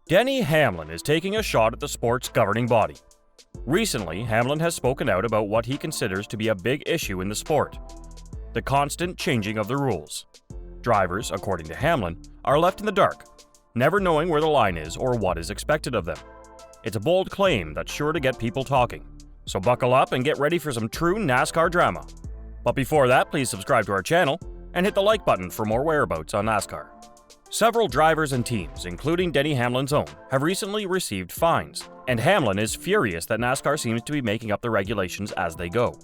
Denny Hamlin is taking a shot at the sport's governing body. Recently, Hamlin has spoken out about what he considers to be a big issue in the sport: the constant changing of the rules. Drivers, according to Hamlin, are left in the dark, never knowing where the line is or what is expected of them. It's a bold claim that's sure to get people talking. So buckle up and get ready for some true NASCAR drama. But before that, please subscribe to our channel and hit the like button for more whereabouts on NASCAR. Several drivers and teams, including Denny Hamlin's own, have recently received fines, and Hamlin is furious that NASCAR seems to be making up the regulations as they go.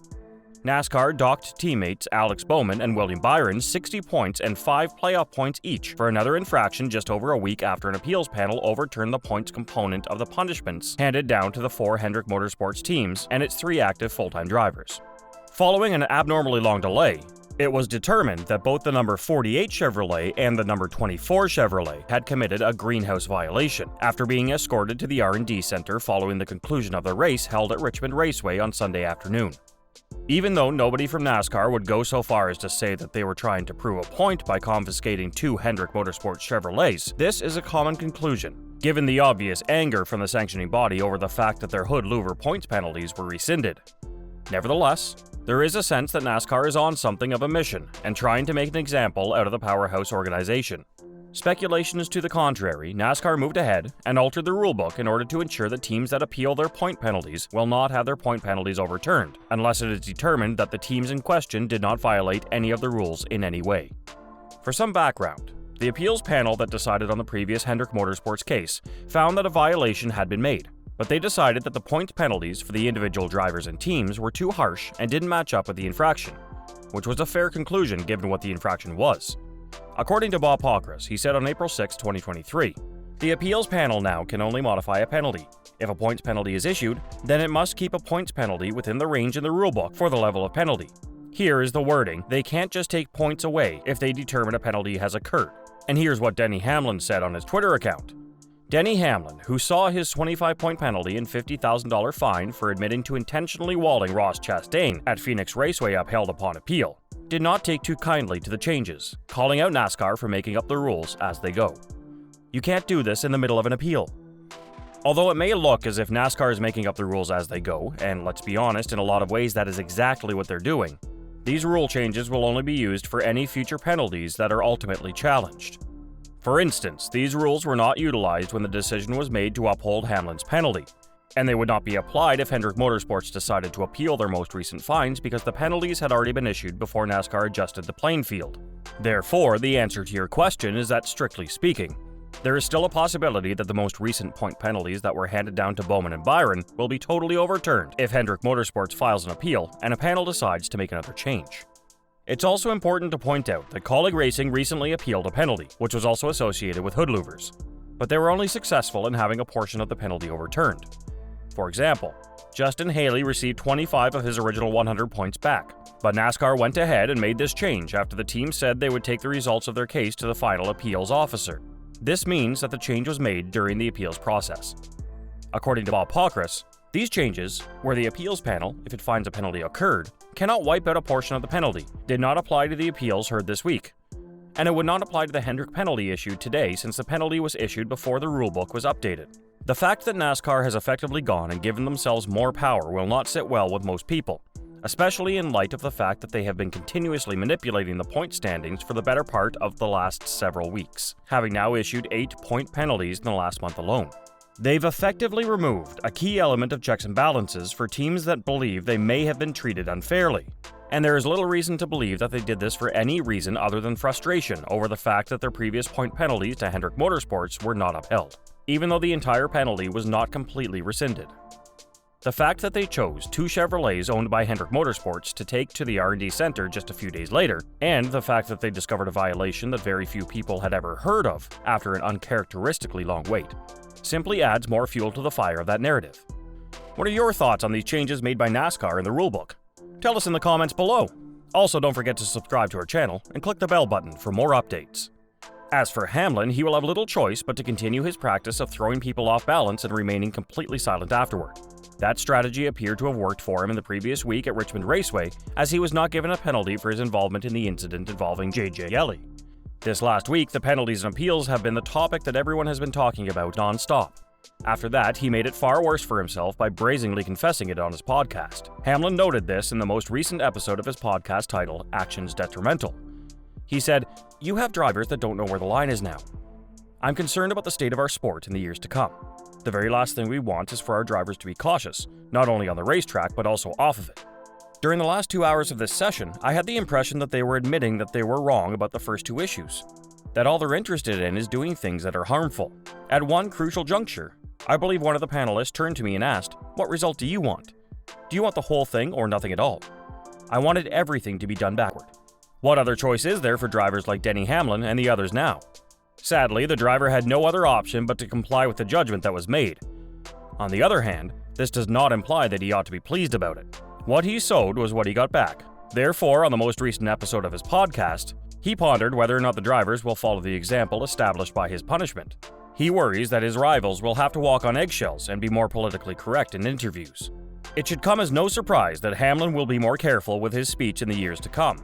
NASCAR docked teammates Alex Bowman and William Byron 60 points and 5 playoff points each for another infraction just over a week after an appeals panel overturned the points component of the punishments handed down to the 4 Hendrick Motorsports teams and its 3 active full-time drivers. Following an abnormally long delay, it was determined that both the number 48 Chevrolet and the number 24 Chevrolet had committed a greenhouse violation after being escorted to the R&D Center following the conclusion of the race held at Richmond Raceway on Sunday afternoon. Even though nobody from NASCAR would go so far as to say that they were trying to prove a point by confiscating 2 Hendrick Motorsports Chevrolets, this is a common conclusion, given the obvious anger from the sanctioning body over the fact that their hood-louver points penalties were rescinded. Nevertheless, there is a sense that NASCAR is on something of a mission and trying to make an example out of the powerhouse organization. Speculation is to the contrary. NASCAR moved ahead and altered the rulebook in order to ensure that teams that appeal their point penalties will not have their point penalties overturned, unless it is determined that the teams in question did not violate any of the rules in any way. For some background, the appeals panel that decided on the previous Hendrick Motorsports case found that a violation had been made, but they decided that the point penalties for the individual drivers and teams were too harsh and didn't match up with the infraction, which was a fair conclusion given what the infraction was. According to Bob Pockris, he said on April 6, 2023, "The appeals panel now can only modify a penalty. If a points penalty is issued, then it must keep a points penalty within the range in the rulebook for the level of penalty. Here is the wording: they can't just take points away if they determine a penalty has occurred." And here's what Denny Hamlin said on his Twitter account. Denny Hamlin, who saw his 25-point penalty and $50,000 fine for admitting to intentionally walling Ross Chastain at Phoenix Raceway upheld upon appeal, did not take too kindly to the changes, calling out NASCAR for making up the rules as they go. You can't do this in the middle of an appeal. Although it may look as if NASCAR is making up the rules as they go, and let's be honest, in a lot of ways that is exactly what they're doing, these rule changes will only be used for any future penalties that are ultimately challenged. For instance, these rules were not utilized when the decision was made to uphold Hamlin's penalty, and they would not be applied if Hendrick Motorsports decided to appeal their most recent fines because the penalties had already been issued before NASCAR adjusted the playing field. Therefore, the answer to your question is that, strictly speaking, there is still a possibility that the most recent point penalties that were handed down to Bowman and Byron will be totally overturned if Hendrick Motorsports files an appeal and a panel decides to make another change. It's also important to point out that Colleague Racing recently appealed a penalty, which was also associated with hood louvers, but they were only successful in having a portion of the penalty overturned. For example, Justin Haley received 25 of his original 100 points back, but NASCAR went ahead and made this change after the team said they would take the results of their case to the final appeals officer. This means that the change was made during the appeals process. According to Bob Pockris, these changes, where the appeals panel, if it finds a penalty occurred, cannot wipe out a portion of the penalty, did not apply to the appeals heard this week. And it would not apply to the Hendrick penalty issued today since the penalty was issued before the rulebook was updated. The fact that NASCAR has effectively gone and given themselves more power will not sit well with most people, especially in light of the fact that they have been continuously manipulating the point standings for the better part of the last several weeks, having now issued 8 point penalties in the last month alone. They've effectively removed a key element of checks and balances for teams that believe they may have been treated unfairly, and there is little reason to believe that they did this for any reason other than frustration over the fact that their previous point penalties to Hendrick Motorsports were not upheld, even though the entire penalty was not completely rescinded. The fact that they chose 2 Chevrolets owned by Hendrick Motorsports to take to the R&D Center just a few days later, and the fact that they discovered a violation that very few people had ever heard of after an uncharacteristically long wait, simply adds more fuel to the fire of that narrative. What are your thoughts on these changes made by NASCAR in the rulebook? Tell us in the comments below. Also, don't forget to subscribe to our channel and click the bell button for more updates. As for Hamlin, he will have little choice but to continue his practice of throwing people off balance and remaining completely silent afterward. That strategy appeared to have worked for him in the previous week at Richmond Raceway, as he was not given a penalty for his involvement in the incident involving J.J. Yeley. This last week, the penalties and appeals have been the topic that everyone has been talking about non-stop. After that, he made it far worse for himself by brazenly confessing it on his podcast. Hamlin noted this in the most recent episode of his podcast titled Actions Detrimental. He said, "You have drivers that don't know where the line is now. I'm concerned about the state of our sport in the years to come. The very last thing we want is for our drivers to be cautious, not only on the racetrack but also off of it." During the last 2 hours of this session, I had the impression that they were admitting that they were wrong about the first two issues, that all they're interested in is doing things that are harmful. At one crucial juncture, I believe one of the panelists turned to me and asked, "What result do you want? Do you want the whole thing or nothing at all?" I wanted everything to be done backward. What other choice is there for drivers like Denny Hamlin and the others now? Sadly, the driver had no other option but to comply with the judgment that was made. On the other hand, this does not imply that he ought to be pleased about it. What he sowed was what he got back. Therefore, on the most recent episode of his podcast, he pondered whether or not the drivers will follow the example established by his punishment. He worries that his rivals will have to walk on eggshells and be more politically correct in interviews. It should come as no surprise that Hamlin will be more careful with his speech in the years to come.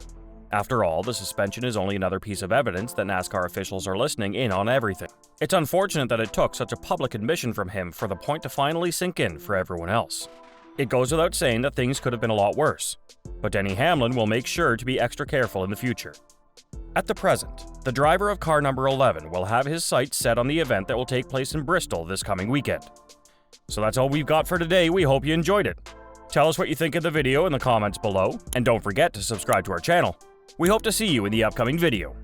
After all, the suspension is only another piece of evidence that NASCAR officials are listening in on everything. It's unfortunate that it took such a public admission from him for the point to finally sink in for everyone else. It goes without saying that things could have been a lot worse, but Denny Hamlin will make sure to be extra careful in the future. At the present, the driver of car number 11 will have his sights set on the event that will take place in Bristol this coming weekend. So that's all we've got for today. We hope you enjoyed it. Tell us what you think of the video in the comments below, and don't forget to subscribe to our channel. We hope to see you in the upcoming video.